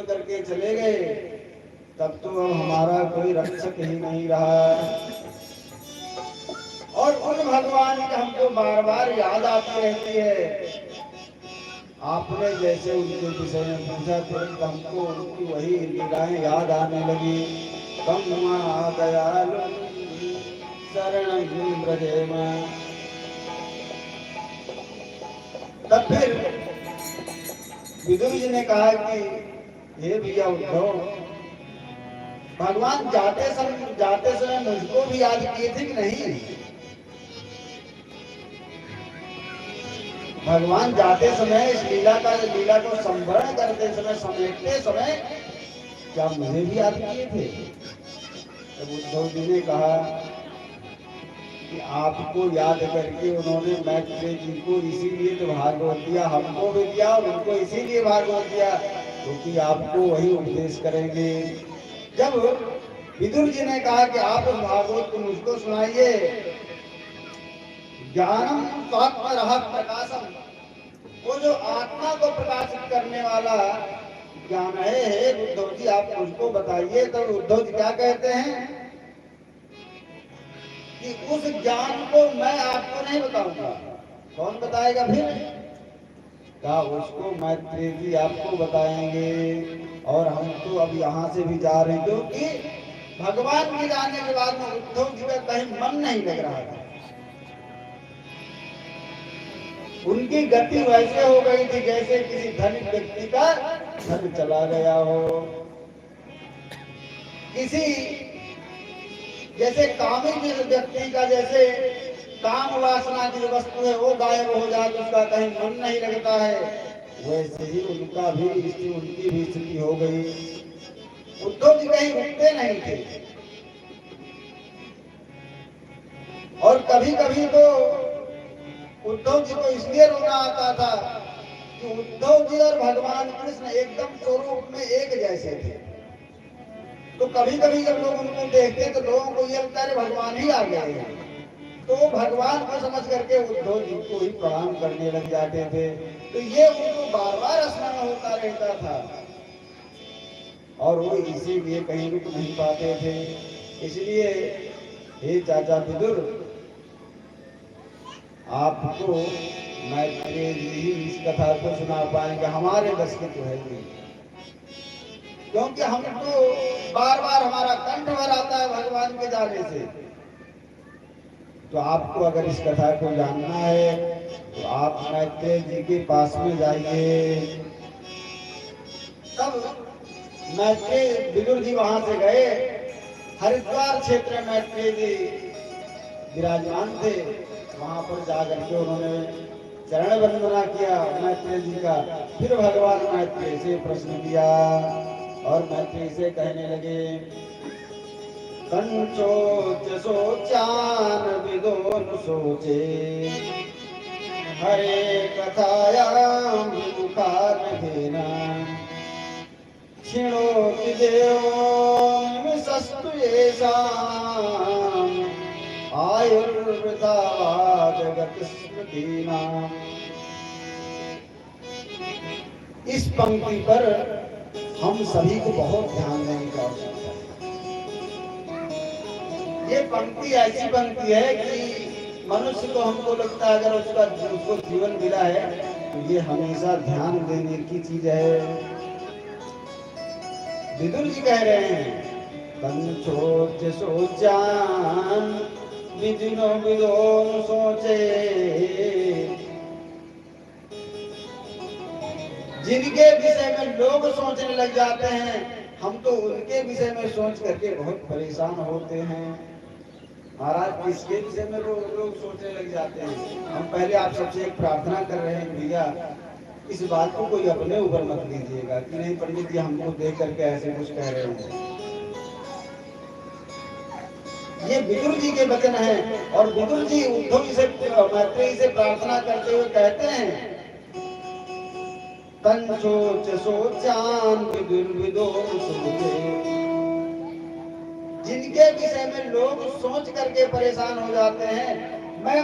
करके चले गए, तब तो अब हमारा कोई रक्षक ही नहीं रहा। और उन भगवान की हमको बार बार याद आती रहती है। आपने जैसे उनके विषय में पूछा, तुरंत हमको उनकी वही लीलाएं याद आने लगी। कम दयालु शरणं व्रजेम। तब फिर विदुर जी ने कहा कि हे भैया उद्धव, भगवान जाते समय मुझको भी याद किए थे कि नहीं? भगवान जाते समय इस लीला को संवरण करते समय, समेटते समय क्या मुझे भी याद किए थे? तब उद्धव जी ने कहा कि आपको याद करके उन्होंने मैत्रेय जी को इसीलिए तो भागवत दिया, हमको भी दिया और उनको इसीलिए भागवत दिया क्योंकि आपको वही उपदेश करेंगे। जब विदुर जी ने कहा कि आप उस भागवत को मुझको सुनाइए, ज्ञानम स्वात्मरः प्रकाशम, वो जो आत्मा को प्रकाशित करने वाला ज्ञान है, उद्धव जी आप मुझको बताइए। तो उद्धव जी क्या कहते हैं कि उस ज्ञान को मैं आपको नहीं बताऊंगा, कौन बताएगा फिर? क्या उसको मैत्रेय जी आपको बताएंगे। और हम तो अब यहाँ से भी जा रहे हैं, क्योंकि भगवान के जाने के बाद में उद्धव जी का कहीं मन नहीं लग रहा था। उनकी गति वैसे हो गई थी जैसे किसी धनिक व्यक्ति का धन चला गया हो, किसी जैसे कामी व्यक्ति का जैसे काम वासना की जो वस्तु है वो गायब हो जाए तो उसका कहीं मन नहीं लगता है, वैसे ही उनकी भी स्थिति हो गई। उद्धव जी कहीं रुकते नहीं थे। और कभी कभी तो उद्धव जी को इसलिए रोना आता था कि उद्धव जी और भगवान कृष्ण एकदम स्वरूप में एक जैसे थे। तो कभी कभी जब लोग उनको देखते तो लोगों को ये लगता है भगवान ही आ गए हैं, तो वो भगवान को समझ करके उद्धव जी को ही प्रणाम करने लग जाते थे। तो ये उनको बार बार स्मरण होता रहता था और वो इसीलिए कहीं रुक नहीं पाते थे। इसलिए हे चाचा विदुर, आपको मैत्रेय जी ही इस कथा को सुना पाएंगे, हमारे बस की तो है नहीं, क्योंकि हम तो बार बार हमारा कंठ भर आता है भगवान के जाने से। तो आपको अगर इस कथा को जानना है तो आप मैत्रेय जी के पास में जाइए। तब मैत्रेय विदुर जी वहां से गए। हरिद्वार क्षेत्र में मैत्रेय जी विराजमान थे। वहां पर जाकर के उन्होंने चरण वंदना किया मैत्रेय जी का। फिर भगवान मैत्रेय से प्रश्न किया और मैत्रेय से कहने लगे, कंचोच सोचान विदो न सोचे, हरे कथायाम मुखार देना, क्षीणोति देवो निमिषस्तु येषाम्, आयुर्वृथा वा जगत् स्मृतिनाम्। इस पंक्ति पर हम सभी को बहुत ध्यान देने की आवश्यकता है। ये पंक्ति ऐसी पंक्ति है कि मनुष्य को, हमको लगता है अगर उसको जीवन मिला है तो ये हमेशा ध्यान देने की चीज है। विदुर जी कह रहे हैं, कंचोच सोचान विदिनो विदो न सोचे, जिनके विषय में लोग सोचने लग जाते हैं हम तो उनके विषय में सोच करके बहुत परेशान होते हैं। महाराज किसके विषय में लोग सोचने लग जाते हैं? हम पहले आप सबसे एक प्रार्थना कर रहे हैं, भैया इस बात को कोई अपने ऊपर मत लीजिएगा कि नहीं पंडित जी हमको देख करके ऐसे कुछ कह रहे हैं। ये विदुर जी के वचन हैं और विदुर जी उद्धव जी से, मैत्रेय से प्रार्थना करते हुए कहते हैं, कंचोच सोचान विदुर विदो सोचे, जिनके विषय में लोग सोच करके परेशान हो जाते हैं मैं